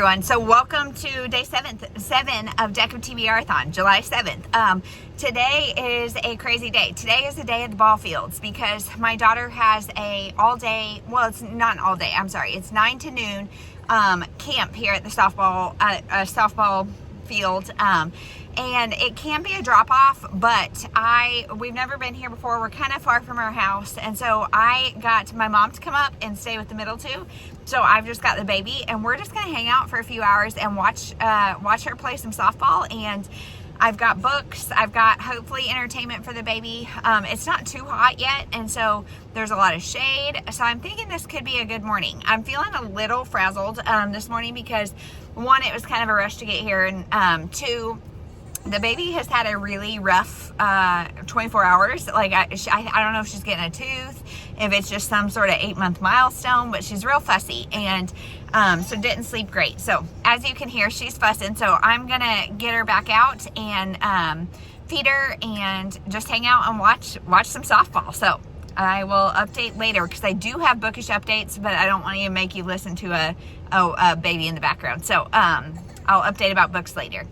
everyone. So welcome to day 7 of Deck of TBRathon, July 7th. Today is a crazy day. Today is the day of the ball fields because my daughter has a all day, well, it's not all day, I'm sorry, it's 9 to noon camp here at the softball field. And it can be a drop-off, but we've never been here before. We're kind of far from our house, and so I got my mom to come up and stay with the middle two. So I've just got the baby, and we're just gonna hang out for a few hours and watch her play some softball. And I've got books. I've got hopefully entertainment for the baby. It's not too hot yet, and so there's a lot of shade. So I'm thinking this could be a good morning. I'm feeling a little frazzled this morning because one, it was kind of a rush to get here, and two, the baby has had a really rough 24 hours. Like I don't know if she's getting a tooth, if it's just some sort of 8-month milestone, but she's real fussy, and so didn't sleep great. So as you can hear, she's fussing. So I'm gonna get her back out and feed her and just hang out and watch some softball. So I will update later because I do have bookish updates, but I don't want to make you listen to a baby in the background. So I'll update about books later.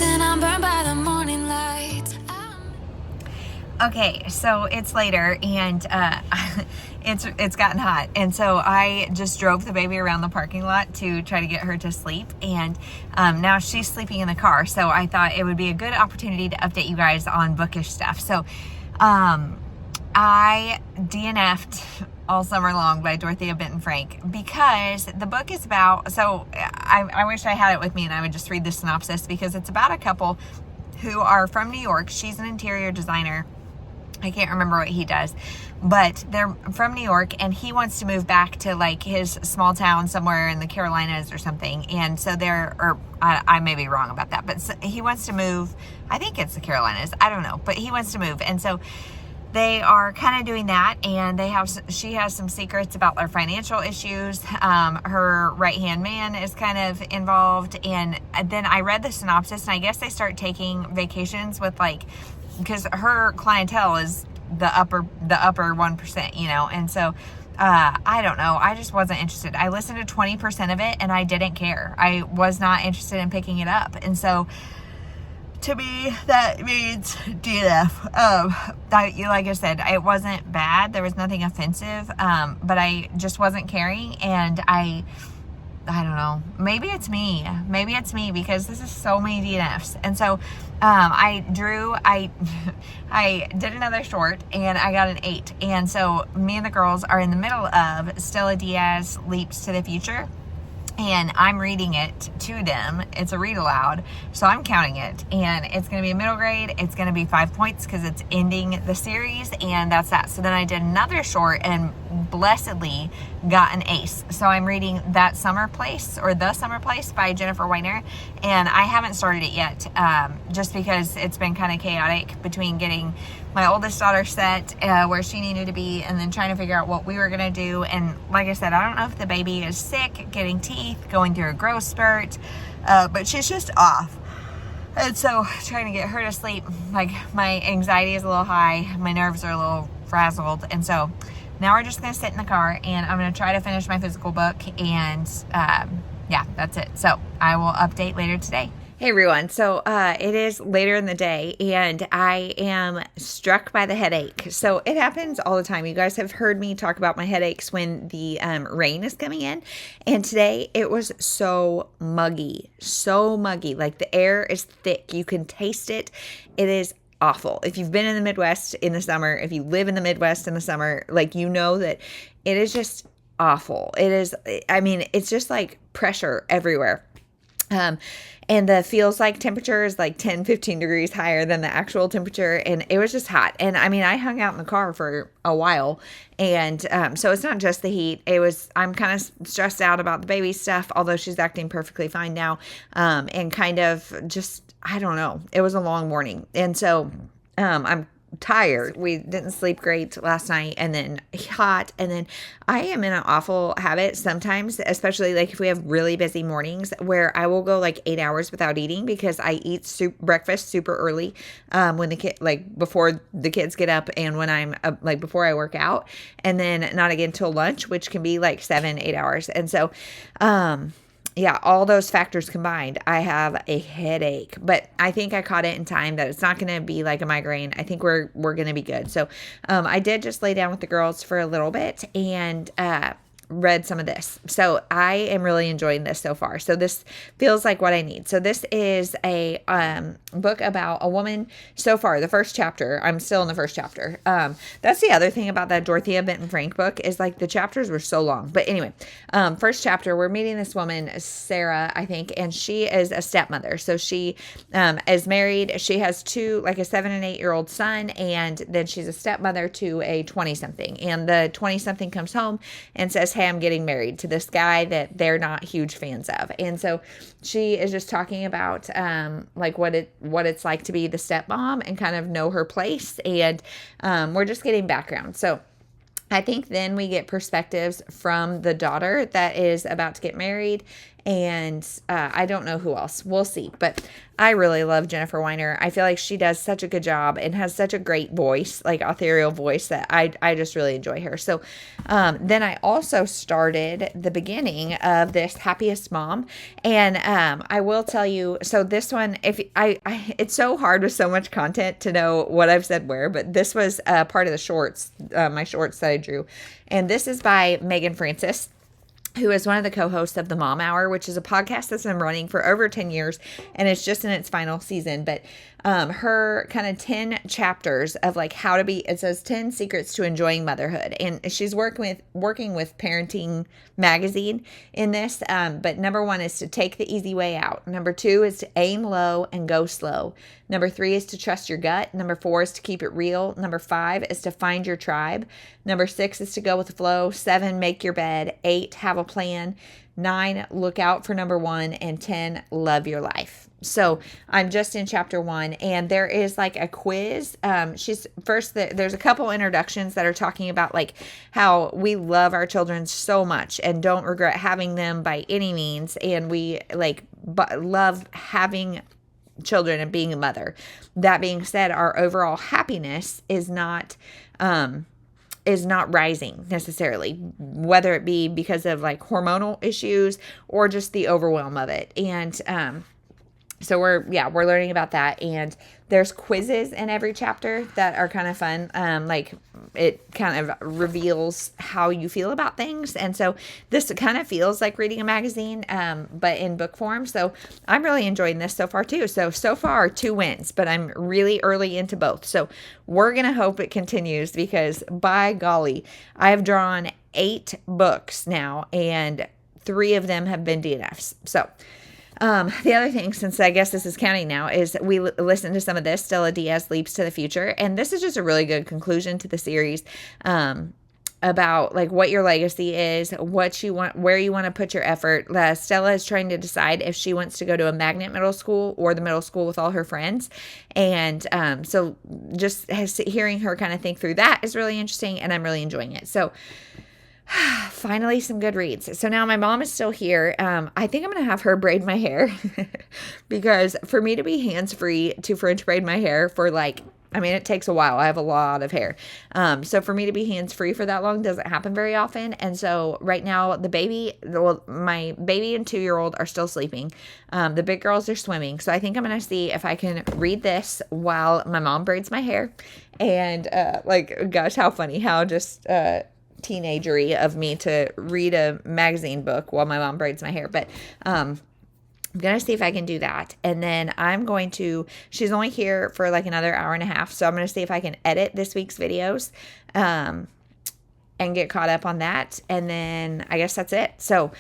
And I'm burned by the morning light. Okay, so it's later and it's gotten hot, and so I just drove the baby around the parking lot to try to get her to sleep, and now she's sleeping in the car. So I thought it would be a good opportunity to update you guys on bookish stuff. So I DNF'd All Summer Long by Dorothea Benton Frank because the book is about, so I wish I had it with me and I would just read the synopsis, because it's about a couple who are from New York. She's an interior designer. I can't remember what he does, but they're from New York, and he wants to move back to like his small town somewhere in the Carolinas or something. And so I may be wrong about that, but he wants to move, I think it's the Carolinas, I don't know, but he wants to move. And so they are kind of doing that, and she has some secrets about their financial issues. Her right-hand man is kind of involved, and then I read the synopsis, and I guess they start taking vacations with, like, because her clientele is the upper 1%, you know, and so I don't know. I just wasn't interested. I listened to 20% of it, and I didn't care. I was not interested in picking it up, and so to me, that means DNF. Like I said, it wasn't bad. There was nothing offensive, but I just wasn't caring, and I don't know. Maybe it's me. Maybe it's me, because this is so many DNFs. And so I did another short, and I got an 8. And so me and the girls are in the middle of Stella Diaz Leaps to the Future. And I'm reading it to them. It's a read aloud, so I'm counting it, and it's going to be a middle grade. It's going to be 5 points because it's ending the series, and that's that. So then I did another short and blessedly got an ace. So I'm reading The Summer Place by Jennifer Weiner, and I haven't started it yet, just because it's been kind of chaotic between getting my oldest daughter set where she needed to be, and then trying to figure out what we were gonna do. And like I said, I don't know if the baby is sick, getting teeth, going through a growth spurt, but she's just off. And so trying to get her to sleep, like, my anxiety is a little high, my nerves are a little frazzled, and so now we're just gonna sit in the car, and I'm gonna try to finish my physical book, and yeah, that's it. So I will update later today. Hey everyone, so it is later in the day, and I am struck by the headache. So it happens all the time. You guys have heard me talk about my headaches when the rain is coming in, and today it was so muggy, like the air is thick. You can taste it. It is awful. If you've been in the Midwest in the summer, if you live in the Midwest in the summer, like, you know that it is just awful. It is, I mean, it's just like pressure everywhere. And the feels like temperature is like 10, 15 degrees higher than the actual temperature. And it was just hot. And I mean, I hung out in the car for a while. And so it's not just the heat. I'm kind of stressed out about the baby stuff, although she's acting perfectly fine now. And kind of just, I don't know. It was a long morning. And so I'm tired. We didn't sleep great last night, and then hot, and then I am in an awful habit sometimes, especially like if we have really busy mornings, where I will go like 8 hours without eating because I eat breakfast super early when the kid, like before the kids get up, and when I'm like before I work out, and then not again till lunch, which can be like 7-8 hours. And so yeah, all those factors combined, I have a headache, but I think I caught it in time that it's not going to be like a migraine. I think we're going to be good. So, I did just lay down with the girls for a little bit and, read some of this. So I am really enjoying this so far. So this feels like what I need. So this is a book about a woman. So far, the first chapter, I'm still in the first chapter. That's the other thing about that Dorothea Benton Frank book is like the chapters were so long. But anyway, first chapter, we're meeting this woman, Sarah, I think, and she is a stepmother. So she is married. She has two, like a 7 and 8 year old son, and then she's a stepmother to a 20-something. And the 20-something comes home and says, hey, I'm getting married to this guy that they're not huge fans of. And so she is just talking about like what it's like to be the stepmom and kind of know her place. And we're just getting background. So I think then we get perspectives from the daughter that is about to get married. And I don't know who else. We'll see. But I really love Jennifer Weiner. I feel like she does such a good job and has such a great voice, like ethereal voice, that I just really enjoy her. So then I also started the beginning of this Happiest Mom. And I will tell you, so this one, if it's so hard with so much content to know what I've said where, but this was part of the shorts, my shorts that I drew. And this is by Megan Francis, who is one of the co-hosts of the Mom Hour, which is a podcast that's been running for over 10 years, and it's just in its final season. But her kind of 10 chapters of like how to be, it says 10 secrets to enjoying motherhood. And she's working with Parenting Magazine in this. But number 1 is to take the easy way out. Number 2 is to aim low and go slow. Number 3 is to trust your gut. Number 4 is to keep it real. Number 5 is to find your tribe. Number 6 is to go with the flow. 7, make your bed. 8, have a plan. 9, look out for number 1. And 10, love your life. So I'm just in chapter 1, and there is like a quiz. There's a couple introductions that are talking about like how we love our children so much and don't regret having them by any means. And we love having children and being a mother. That being said, our overall happiness is not rising necessarily, whether it be because of like hormonal issues or just the overwhelm of it. And so we're learning about that, and there's quizzes in every chapter that are kind of fun. Like it kind of reveals how you feel about things. And so this kind of feels like reading a magazine, but in book form. So I'm really enjoying this so far too. So far 2 wins, but I'm really early into both. So we're going to hope it continues, because by golly, I have drawn 8 books now, and 3 of them have been DNFs. So the other thing, since I guess this is counting now, is we listened to some of this, Stella Diaz Leaps to the Future. And this is just a really good conclusion to the series, about like what your legacy is, what you want, where you want to put your effort. Stella is trying to decide if she wants to go to a magnet middle school or the middle school with all her friends. And, so just hearing her kind of think through that is really interesting, and I'm really enjoying it. So finally, some good reads. So now my mom is still here. I think I'm going to have her braid my hair because for me to be hands-free to French braid my hair for it takes a while. I have a lot of hair. So for me to be hands-free for that long doesn't happen very often. And so right now my baby and 2-year-old are still sleeping. The big girls are swimming. So I think I'm going to see if I can read this while my mom braids my hair. And gosh, how funny, how just, teenagery of me to read a magazine book while my mom braids my hair. But I'm going to see if I can do that. And then she's only here for like another hour and a half. So I'm going to see if I can edit this week's videos and get caught up on that. And then I guess that's it. So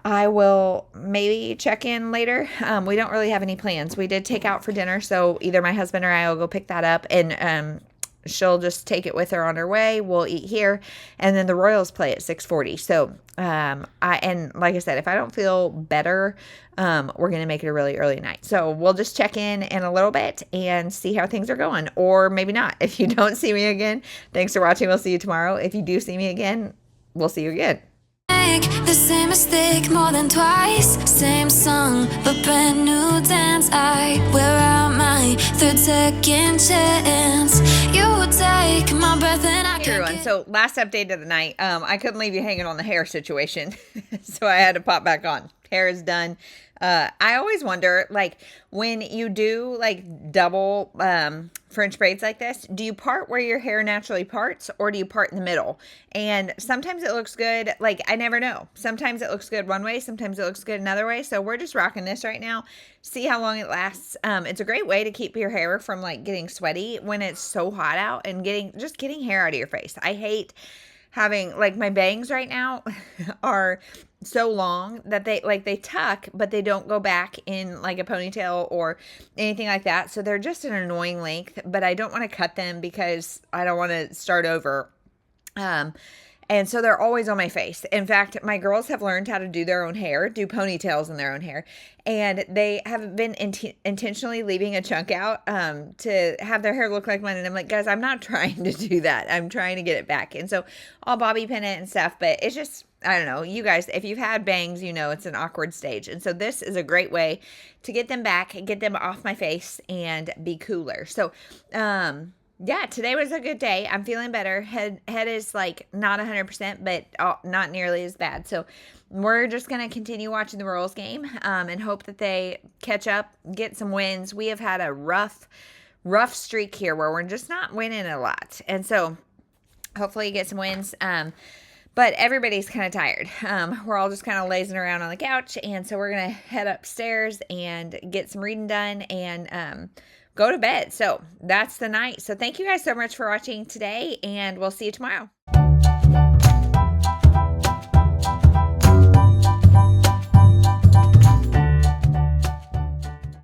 I will maybe check in later. We don't really have any plans. We did take out for dinner. So either my husband or I will go pick that up. And she'll just take it with her on her way. We'll eat here, and then the Royals play at 6:40. So and like I said, if I don't feel better, we're gonna make it a really early night. So we'll just check in a little bit and see how things are going, or maybe not. If you don't see me again, thanks for watching. We'll see you tomorrow. If you do see me again, we'll see you again. Make the same mistake more than twice. Same song, but brand new dance. I wear out my third second chance. You take my breath and I can't Everyone, so last update of the night. I couldn't leave you hanging on the hair situation, so I had to pop back on. Hair is done. I always wonder, like, when you do like double French braids like this, do you part where your hair naturally parts, or do you part in the middle? And sometimes it looks good. Like, I never know. Sometimes it looks good one way, sometimes it looks good another way. So we're just rocking this right now. See how long it lasts. It's a great way to keep your hair from like getting sweaty when it's so hot out, and getting hair out of your face. I hate having, like, my bangs right now are so long that they tuck, but they don't go back in like a ponytail or anything like that. So they're just an annoying length, but I don't want to cut them because I don't want to start over. And so they're always on my face. In fact, my girls have learned how to do their own hair, do ponytails in their own hair. And they have been intentionally leaving a chunk out to have their hair look like mine. And I'm like, guys, I'm not trying to do that. I'm trying to get it back. And so I'll bobby pin it and stuff. But it's just, I don't know. You guys, if you've had bangs, you know it's an awkward stage. And so this is a great way to get them back, get them off my face, and be cooler. So, yeah, today was a good day. I'm feeling better. Head is like not 100%, but not nearly as bad. So we're just going to continue watching the Royals game and hope that they catch up, get some wins. We have had a rough streak here where we're just not winning a lot. And so hopefully get some wins. But everybody's kind of tired. We're all just kind of lazing around on the couch. And so we're going to head upstairs and get some reading done and go to bed. So that's the night. So thank you guys so much for watching today, and we'll see you tomorrow.